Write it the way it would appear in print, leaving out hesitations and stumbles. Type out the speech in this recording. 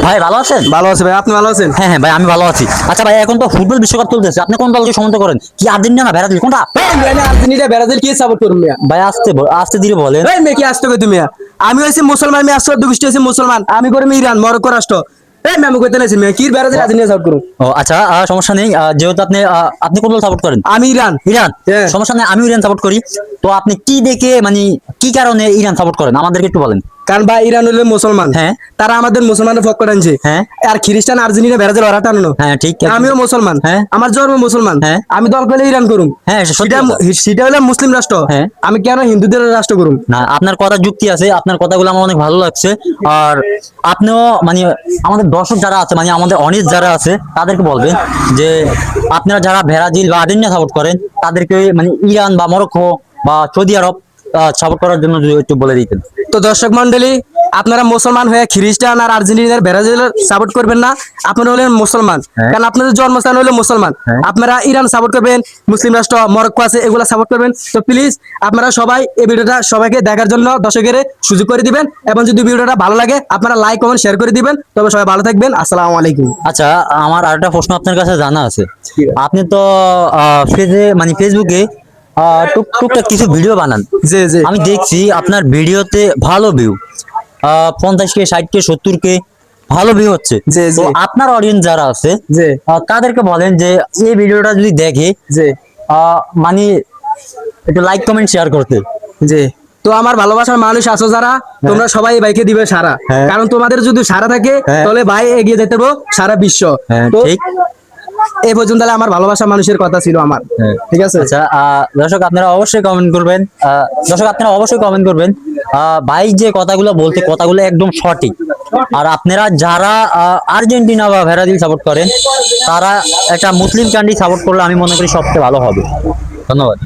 ভাই ভালো আছেন? ভালো আছে ভাই, আপনি ভালো আছেন? হ্যাঁ হ্যাঁ ভাই, আমি ভালো আছি। আচ্ছা ভাই, এখন তো ফুটবল বিশ্বকাপ চলতেছে, আপনি কোন দলকে সমর্থন করেন? কি আর্জেন্টিনা না ব্রাজিল, কোনটা? আমি আর্জেন্টিনা ব্রাজিল কি সাপোর্ট করুন মিয়া? ভাই আস্তে আস্তে ধীরে বলেন। এই মেয়ে কি আসতে কই তুমি? আমি হইছি মুসলমান, আমি আসতে দুষ্টি হইছি মুসলমান, আমি করি ইরান মরক্কো রাষ্ট্র। এই ম্যাম কইতে নাইছি মেয়ে কি ব্রাজিল আর্জেন্টিনা সাপোর্ট করুন? ও আচ্ছা, সমস্যা নেই। যেহেতু আপনি কোন দল সাপোর্ট করেন? আমি ইরান। ইরান। হ্যাঁ। সমস্যা নেই, আমিও ইরান সাপোর্ট করি। তো আপনি কি দেখে, মানে কি কারণে ইরান সাপোর্ট করেন আমাদেরকে একটু বলেন। কারণ ভাই ইরান হইলে মুসলমান, হ্যাঁ। তারা আমাদের মুসলমানের পক্ষ টানছে। হ্যাঁ। আর খ্রিস্টান আর্জেন্টিনা ব্রাজিল ওরা টানো। হ্যাঁ ঠিক। আমিও মুসলমান, হ্যাঁ। আমার জন্ম মুসলমান, হ্যাঁ। আমি দল পেলে ইরান করুম। হ্যাঁ, সত্যি সেটা কথা। সেটা হলে মুসলিম রাষ্ট্র, হ্যাঁ। আমি কেন হিন্দুদের রাষ্ট্র করুম? না, আপনার কথা যুক্তি আছে, আপনার কথাগুলো আমার অনেক ভালো লাগছে। আর আপনিও মানে আমাদের দর্শক যারা আছে, মানে আমাদের অনেক যারা আছে তাদেরকে বলবেন যে আপনারা যারা ব্রাজিল বা আর্জেন্টিনা সাপোর্ট করেন তাদেরকে মানে ইরান বা মরক্কো বা সৌদি আরব সাপোর্ট করার জন্য যদি একটু বলে দিতেন। তো দর্শক মন্ডলী, আপনারা মুসলমান হয়ে খ্রিস্টান আর আর্জেন্টিনার ব্রাজিল সাপোর্ট করবেন না। আপনারা হলেন মুসলমান, হ্যাঁ। কারণ আপনাদের জন্মস্থান হলো মুসলমান। হ্যাঁ। আপনারা ইরান সাপোর্ট করবেন, মুসলিম রাষ্ট্র মরক্কো আছে এগুলা সাপোর্ট করবেন। তো প্লিজ আপনারা সবাই এই ভিডিওটা সবাইকে দেখার জন্য দর্শকের সুযোগ করে দিবেন, এবং যদি ভিডিওটা ভালো লাগে আপনারা লাইক কমেন্ট শেয়ার করে দিবেন। তবে সবাই ভালো থাকবেন, আসসালামু আলাইকুম। আচ্ছা, আমার আরেকটা প্রশ্ন আপনার কাছে জানা আছে। আপনি তো ফেসবুকে টুকটাক কিছু ভিডিও বানান। জি জি। আমি দেখছি আপনার ভিডিওতে ভালো ভিউ, 50K 60K 70K ভালো ভিউ হচ্ছে। জি, তো জি। আপনার অডিয়েন্স যারা আছে জি তাদেরকে বলেন যে এই ভিডিওটা যদি দেখে জি মানে একটু লাইক কমেন্ট শেয়ার করতে। জি। তো আমার ভালোবাসার মানুষ আছো যারা, তোমরা সবাই এই ভাইকে দিবে সারা। হ্যাঁ। কারণ তোমাদের যদি সারা থাকে হ্যাঁ। তাহলে ভাই এগিয়ে যেতে পারবো সারা বিশ্ব। হ্যাঁ তো ঠিক। এই পর্যন্ত তাহলে আমার ভালোবাসা মানুষের কথা ছিল আমার। হ্যাঁ। ঠিক আছে। আচ্ছা, দর্শক আপনারা অবশ্যই কমেন্ট করবেন। ভাই যে কথাগুলো বলতে, কথাগুলো একদম সঠিক। আর আপনারা যারা আর্জেন্টিনা বা ব্রাজিল সাপোর্ট করেন তারা একটা মুসলিম কান্ট্রি সাপোর্ট করলে আমি মনে করি সবচেয়ে ভালো হবে। ধন্যবাদ।